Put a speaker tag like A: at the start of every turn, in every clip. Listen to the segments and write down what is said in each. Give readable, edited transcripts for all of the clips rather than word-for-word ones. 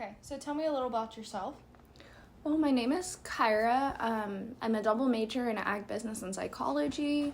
A: Okay, so tell me a little about yourself.
B: Well, my name is Kyra. I'm a double major in ag business and psychology,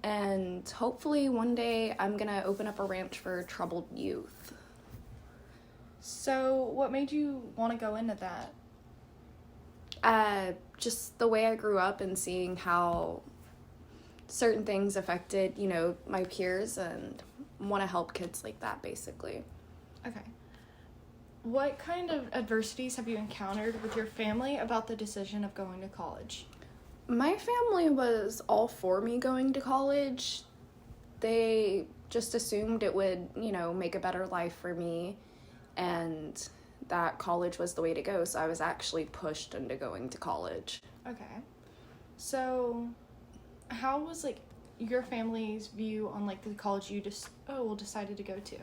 B: and hopefully one day I'm gonna open up a ranch for troubled youth.
A: So, what made you want to go into that?
B: Just the way I grew up and seeing how certain things affected, my peers, and want to help kids like that, basically.
A: Okay. What kind of adversities have you encountered with your family about the decision of going to college?
B: My family was all for me going to college. They just assumed it would, make a better life for me, and that college was the way to go. So I was actually pushed into going to college.
A: Okay. So, how was your family's view on the college you decided to go to?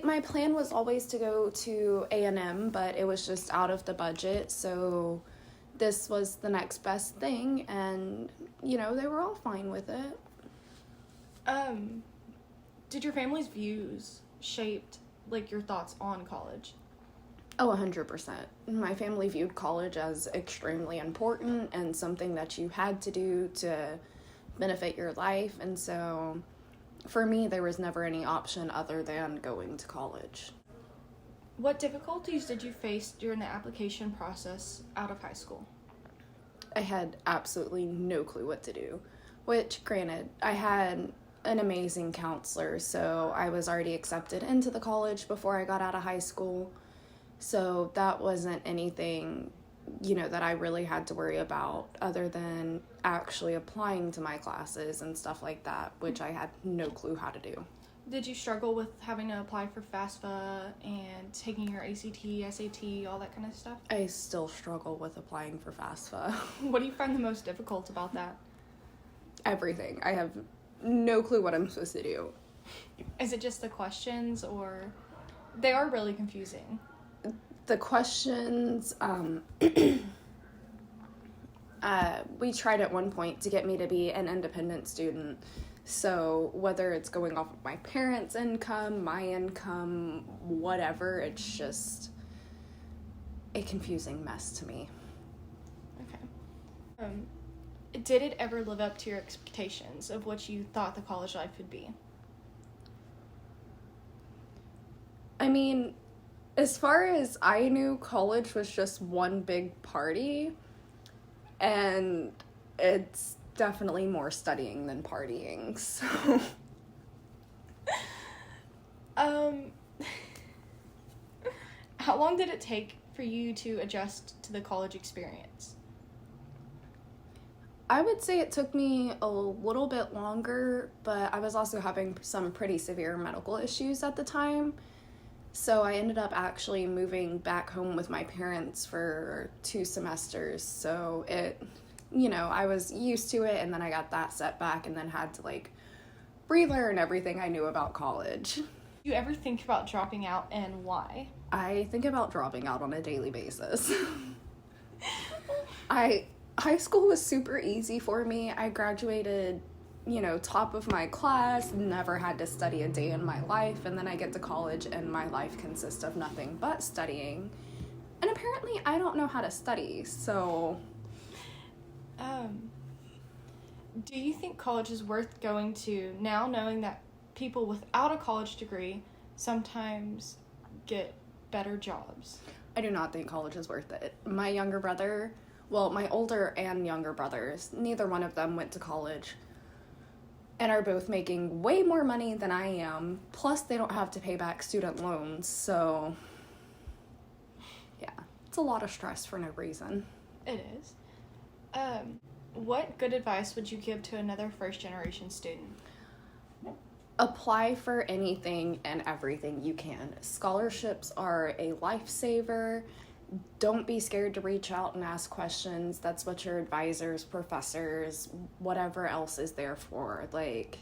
B: My plan was always to go to A&M, but it was just out of the budget. So this was the next best thing, and, they were all fine with it.
A: Did your family's views shaped your thoughts on college?
B: Oh, 100%. My family viewed college as extremely important and something that you had to do to benefit your life. And so for me, there was never any option other than going to college.
A: What difficulties did you face during the application process out of high school?
B: I had absolutely no clue what to do, which, granted, I had an amazing counselor, so I was already accepted into the college before I got out of high school. So that wasn't anything, that I really had to worry about other than actually applying to my classes and stuff like that, which I had no clue how to do.
A: Did you struggle with having to apply for FAFSA and taking your ACT, SAT, all that kind of stuff?
B: I still struggle with applying for FAFSA.
A: What do you find the most difficult about that?
B: Everything. I have no clue what I'm supposed to do.
A: Is it just the questions, or they are really confusing?
B: The questions, we tried at one point to get me to be an independent student. So whether it's going off of my parents' income, my income, whatever, it's just a confusing mess to me.
A: Okay. Did it ever live up to your expectations of what you thought the college life would be?
B: I mean, as far as I knew, college was just one big party, and it's definitely more studying than partying, so.
A: How long did it take for you to adjust to the college experience?
B: I would say it took me a little bit longer, but I was also having some pretty severe medical issues at the time. So I ended up actually moving back home with my parents for 2 semesters. So I was used to it, and then I got that setback and then had to relearn everything I knew about college.
A: Do you ever think about dropping out, and why?
B: I think about dropping out on a daily basis. High school was super easy for me. I graduated, top of my class, never had to study a day in my life, and then I get to college and my life consists of nothing but studying. And apparently I don't know how to study, so...
A: Do you think college is worth going to now, knowing that people without a college degree sometimes get better jobs?
B: I do not think college is worth it. My older and younger brothers, neither one of them went to college and are both making way more money than I am. Plus, they don't have to pay back student loans, so yeah, it's a lot of stress for no reason.
A: It is. What good advice would you give to another first-generation student?
B: Apply for anything and everything you can. Scholarships are a lifesaver. Don't be scared to reach out and ask questions. That's what your advisors, professors, whatever else is there for. It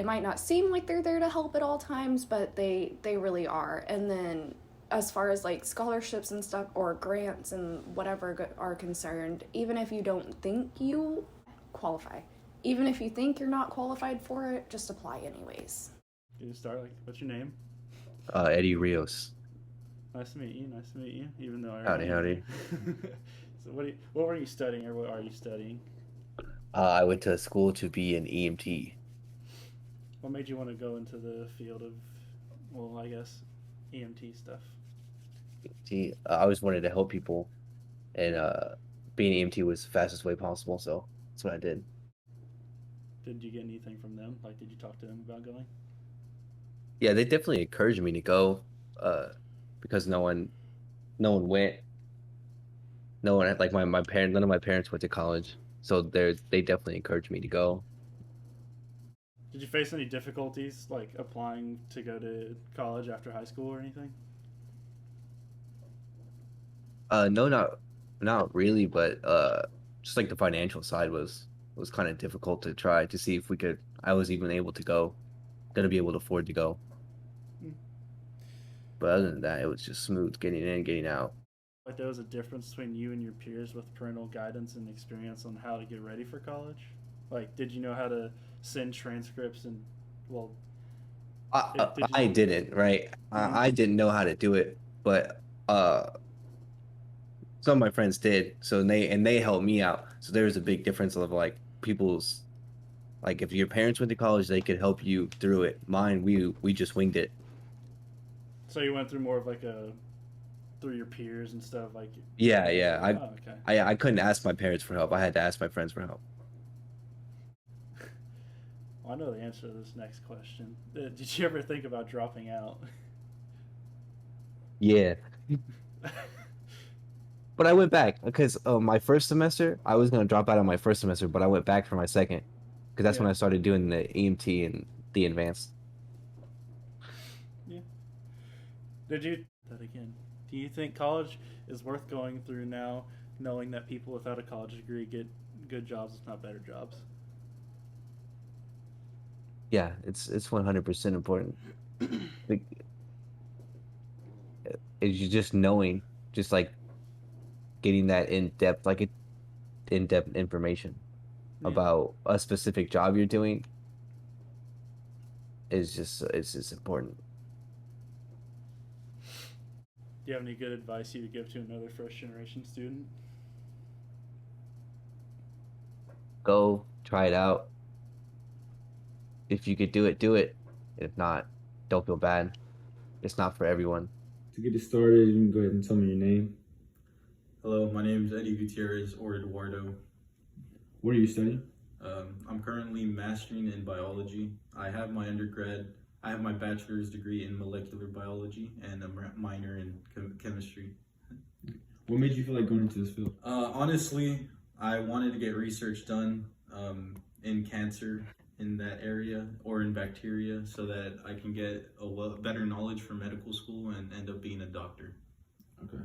B: might not seem like they're there to help at all times, but they really are. And then as far as scholarships and stuff or grants and whatever are concerned, even if you don't think you qualify, even if you think you're not qualified for it, just apply anyways.
C: Can you start, what's your name? Eddie Rios.
D: Nice to meet you. Nice to meet you. Even though I
C: Howdy,
D: already knew
C: howdy.
D: you. So what were you studying, or what are you studying?
C: I went to school to be an EMT.
D: What made you want to go into the field of, well, I guess, EMT stuff?
C: I always wanted to help people, and being an EMT was the fastest way possible. So that's what I did.
D: Did you get anything from them? Like, did you talk to them about going?
C: Yeah, they definitely encouraged me to go, uh, because no one went. No one had like my parents. None of my parents went to college, so they definitely encouraged me to go.
D: Did you face any difficulties, like applying to go to college after high school or anything?
C: No, not really, but just like the financial side was kind of difficult to try to see if we could. I was even able to go, gonna be able to afford to go.
D: Hmm.
C: But other than that, it was just smooth getting in, getting out.
D: Like, there was a difference between you and your peers with parental guidance and experience on how to get ready for college? Like, did you know how to send transcripts and, well, did
C: I
D: you?
C: didn't, right?
D: Hmm.
C: I didn't know how to do it, but some of my friends did. So they helped me out. So there was a big difference of like people's like if your parents went to college, they could help you through it. Mine, we just winged it.
D: So you went through more of like a, through your peers and stuff, like,
C: Yeah,
D: getting
C: yeah.
D: into, oh, okay.
C: I couldn't ask my parents for help. I had to ask my friends for help.
D: Well, I know the answer to this next question. Did you ever think about dropping out?
C: Yeah, but I went back because my first semester I was gonna drop out on my first semester, but I went back for my second because that's
D: Yeah.
C: when I started doing the EMT and the advanced.
D: Yeah. Did you that again? Do you think college is worth going through now, knowing that people without a college degree get good jobs, if not better jobs?
C: Yeah, it's 100% important. Like, it's just knowing, just like getting that in depth information
D: Yeah.
C: about a specific job you're doing is just it's just important.
D: Do you have any good advice you would give to another first generation student?
C: Go try it out. If you could do it, do it. If not, don't feel bad. It's not for everyone.
E: To get it started, you can go ahead and tell me your name.
F: Hello, my name is Eddie Gutierrez or Eduardo.
E: What are you studying?
F: I'm currently mastering in biology. I have my bachelor's degree in molecular biology and a minor in chemistry.
E: What made you feel like going into this field?
F: Honestly, I wanted to get research done in cancer in that area or in bacteria so that I can get better knowledge for medical school and end up being a doctor.
E: Okay.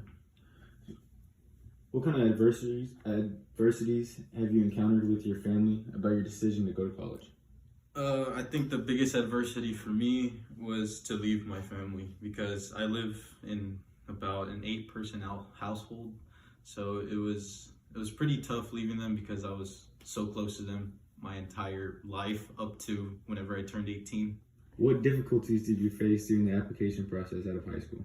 E: What kind of adversities have you encountered with your family about your decision to go to college?
F: I think the biggest adversity for me was to leave my family because I live in about an 8-person household. So it was pretty tough leaving them because I was so close to them my entire life up to whenever I turned 18.
E: What difficulties did you face during the application process out of high school?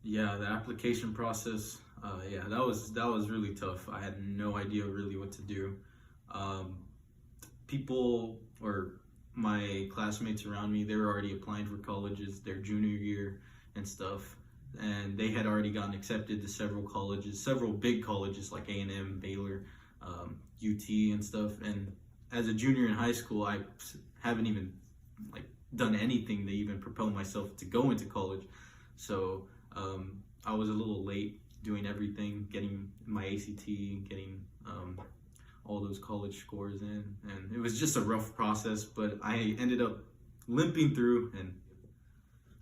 F: Yeah, the application process, that was really tough. I had no idea really what to do. People or my classmates around me, they were already applying for colleges their junior year and stuff, and they had already gotten accepted to several colleges, several big colleges like A&M, Baylor, UT and stuff. And as a junior in high school, I haven't even like done anything to even propel myself to go into college. So I was a little late doing everything, getting my ACT, getting all those college scores in, and it was just a rough process, but I ended up limping through. And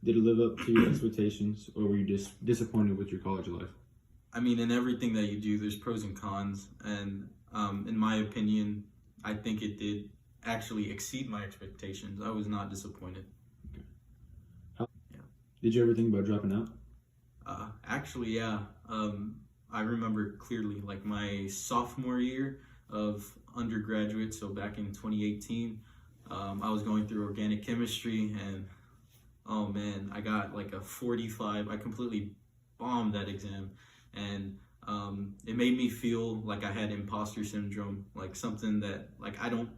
E: did it live up to your expectations, or were you just disappointed with your college life?
F: I mean, in everything that you do, there's pros and cons, and in my opinion, I think it did actually exceed my expectations. I was not disappointed.
E: Did you ever think about dropping out?
F: Actually, yeah. I remember clearly, like my sophomore year of undergraduate, so back in 2018, I was going through organic chemistry, and oh man, I got like a 45. I completely bombed that exam, and it made me feel like I had imposter syndrome, like something that like I don't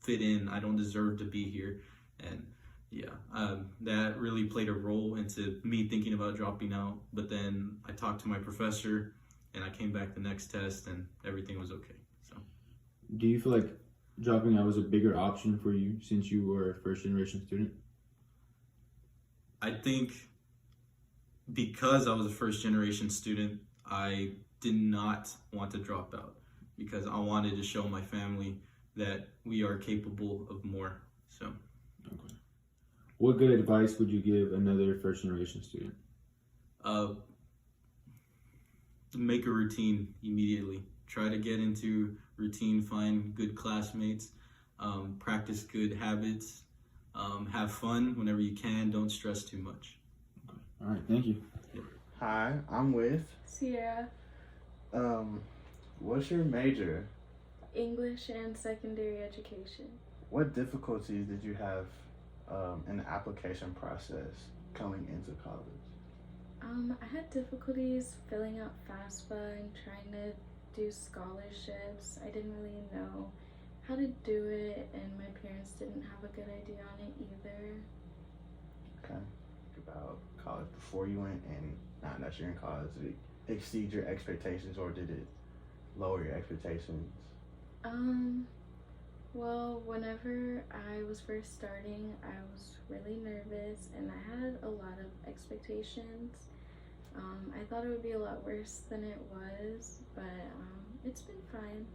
F: fit in, I don't deserve to be here, and yeah, that really played a role into me thinking about dropping out. But then I talked to my professor, and I came back the next test, and everything was okay. So,
E: Do you feel like dropping out was a bigger option for you since you were a first generation student?
F: I think because I was a first generation student, I did not want to drop out because I wanted to show my family that we are capable of more. So,
E: Okay. What good advice would you give another first generation student?
F: Make a routine immediately. Try to get into routine, find good classmates, practice good habits, have fun whenever you can, don't stress too much.
E: All right, thank you.
G: Hi, I'm with.
H: Sierra,
G: What's your major?
H: English and secondary education.
G: What difficulties did you have in the application process coming into college?
H: I had difficulties filling out FAFSA and trying to do scholarships. I didn't really know how to do it, and my parents didn't have a good idea on it either.
G: Okay. About college before you went, and now that you're in college, did it exceed your expectations or did it lower your expectations?
H: Well, whenever I was first starting, I was really nervous and I had a lot of expectations. I thought it would be a lot worse than it was, but it's been fine.